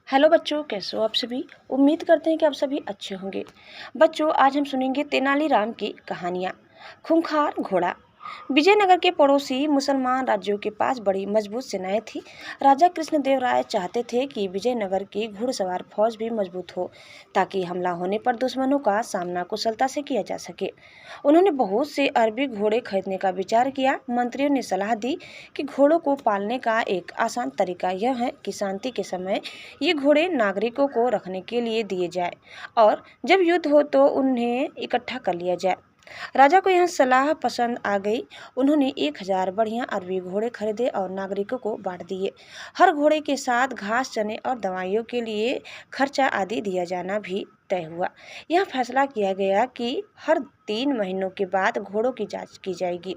Hello बच्चों, कैसे हो आप सभी। उम्मीद करते हैं कि आप सभी अच्छे होंगे। बच्चों, आज हम सुनेंगे तेनालीराम की कहानियाँ। खूंखार घोड़ा। विजयनगर के पड़ोसी मुसलमान राज्यों के पास बड़ी मजबूत सेनाएं थी। राजा कृष्णदेव राय चाहते थे कि विजयनगर की घुड़सवार फौज भी मजबूत हो, ताकि हमला होने पर दुश्मनों का सामना कुशलता से किया जा सके। उन्होंने बहुत से अरबी घोड़े खरीदने का विचार किया। मंत्रियों ने सलाह दी कि घोड़ों को पालने का एक आसान तरीका यह है कि शांति के समय ये घोड़े नागरिकों को रखने के लिए दिए जाए और जब युद्ध हो तो उन्हें इकट्ठा कर लिया जाए। राजा को यह सलाह पसंद आ गई। उन्होंने 1000 बढ़िया अरबी घोड़े खरीदे और नागरिकों को बांट दिए। हर घोड़े के साथ घास, चने और दवाइयों के लिए खर्चा आदि दिया जाना भी तय हुआ। यह फैसला किया गया कि हर 3 महीनों के बाद घोड़ों की जांच की जाएगी।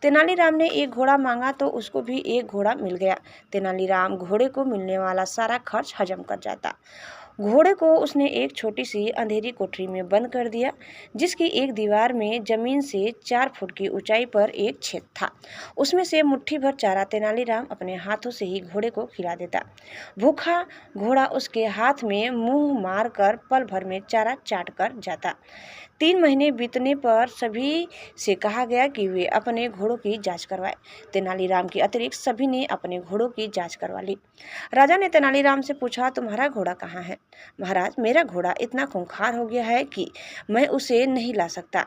तेनालीराम ने एक घोड़ा मांगा तो उसको भी एक घोड़ा मिल गया। तेनालीराम घोड़े को मिलने वाला सारा खर्च हजम कर जाता। घोड़े को उसने एक छोटी सी अंधेरी कोठरी में बंद कर दिया, जिसकी एक दीवार में जमीन से 4 फुट की ऊंचाई पर एक छेद था। उसमें से मुट्ठी भर चारा तेनालीराम अपने हाथों से ही घोड़े को खिला देता। भूखा घोड़ा उसके हाथ में मुंह मार कर पल भर में चारा चाट कर जाता। 3 महीने बीतने पर सभी से कहा गया कि वे अपने घोड़ों की जांच करवाएं। तेनालीराम के अतिरिक्त सभी ने अपने घोड़ों की जांच करवा ली। राजा ने तेनालीराम से पूछा, तुम्हारा घोड़ा कहाँ है? महाराज, मेरा घोड़ा इतना खूंखार हो गया है कि मैं उसे नहीं ला सकता।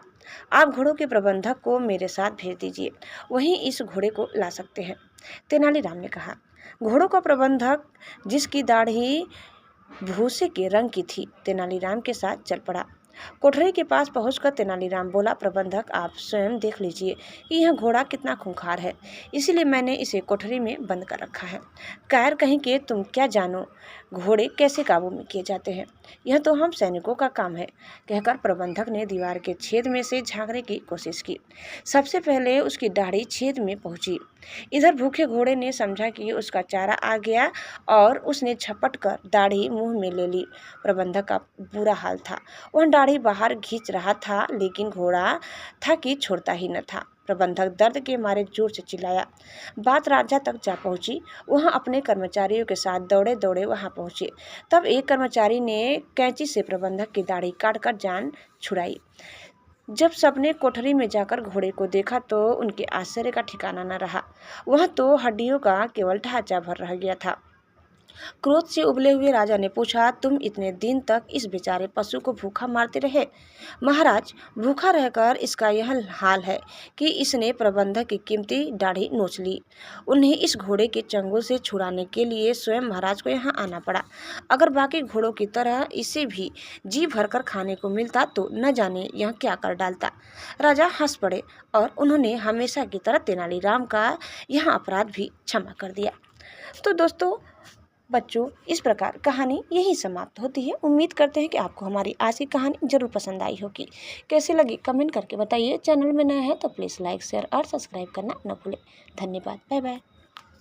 आप घोड़ों के प्रबंधक को मेरे साथ भेज दीजिए, वहीं इस घोड़े को ला सकते हैं। तेनालीराम ने कहा। घोड़ों का प्रबंधक, जिसकी दाढ़ी भूसे के रंग की थी, तेनालीराम के साथ चल पड़ा। कोठरी के पास पहुंचकर तेनालीराम बोला, प्रबंधक, आप स्वयं देख लीजिए कि यह घोड़ा कितना खूंखार है, इसीलिए मैंने इसे कोठरी में बंद कर रखा है। कायर कहीं के तुम क्या जानो घोड़े कैसे काबू में किए जाते हैं, यह तो हम सैनिकों का काम है। कहकर प्रबंधक ने दीवार के छेद में से झांकने की कोशिश की। सबसे पहले उसकी दाढ़ी छेद में पहुंची। इधर भूखे घोड़े ने समझा कि उसका चारा आ गया और उसने झपट कर दाढ़ी मुंह में ले ली। प्रबंधक का बुरा हाल था। वह दाढ़ी बाहर खींच रहा था, लेकिन घोड़ा था कि छोड़ता ही न था। प्रबंधक दर्द के मारे जोर से चिल्लाया। बात राजा तक जा पहुंची। वहां अपने कर्मचारियों के साथ दौड़े दौड़े वहां पहुंचे। तब एक कर्मचारी ने कैंची से प्रबंधक की दाढ़ी काटकर जान छुड़ाई। जब सबने कोठरी में जाकर घोड़े को देखा तो उनके आश्चर्य का ठिकाना न रहा। वह तो हड्डियों का केवल ढांचा भर रह गया था। क्रोध से उबले हुए राजा ने पूछा, तुम इतने दिन तक इस बेचारे पशु को भूखा मारते रहे? महाराज, भूखा रहकर इसका यह हाल है कि इसने प्रबंधक की कीमती दाढ़ी नोच ली। उन्हें इस घोड़े के चंगुल से छुड़ाने के लिए स्वयं महाराज को यहाँ आना पड़ा। अगर बाकी घोड़ों की तरह इसे भी जी भरकर खाने को मिलता तो न जाने यह क्या कर डालता। राजा हंस पड़े और उन्होंने हमेशा की तरह तेनालीराम का यह अपराध भी क्षमा कर दिया। तो दोस्तों, बच्चों, इस प्रकार कहानी यही समाप्त होती है। उम्मीद करते हैं कि आपको हमारी आज की कहानी जरूर पसंद आई होगी। कैसे लगी कमेंट करके बताइए। चैनल में नया है तो प्लीज़ लाइक, शेयर और सब्सक्राइब करना न भूलें। धन्यवाद। Bye bye.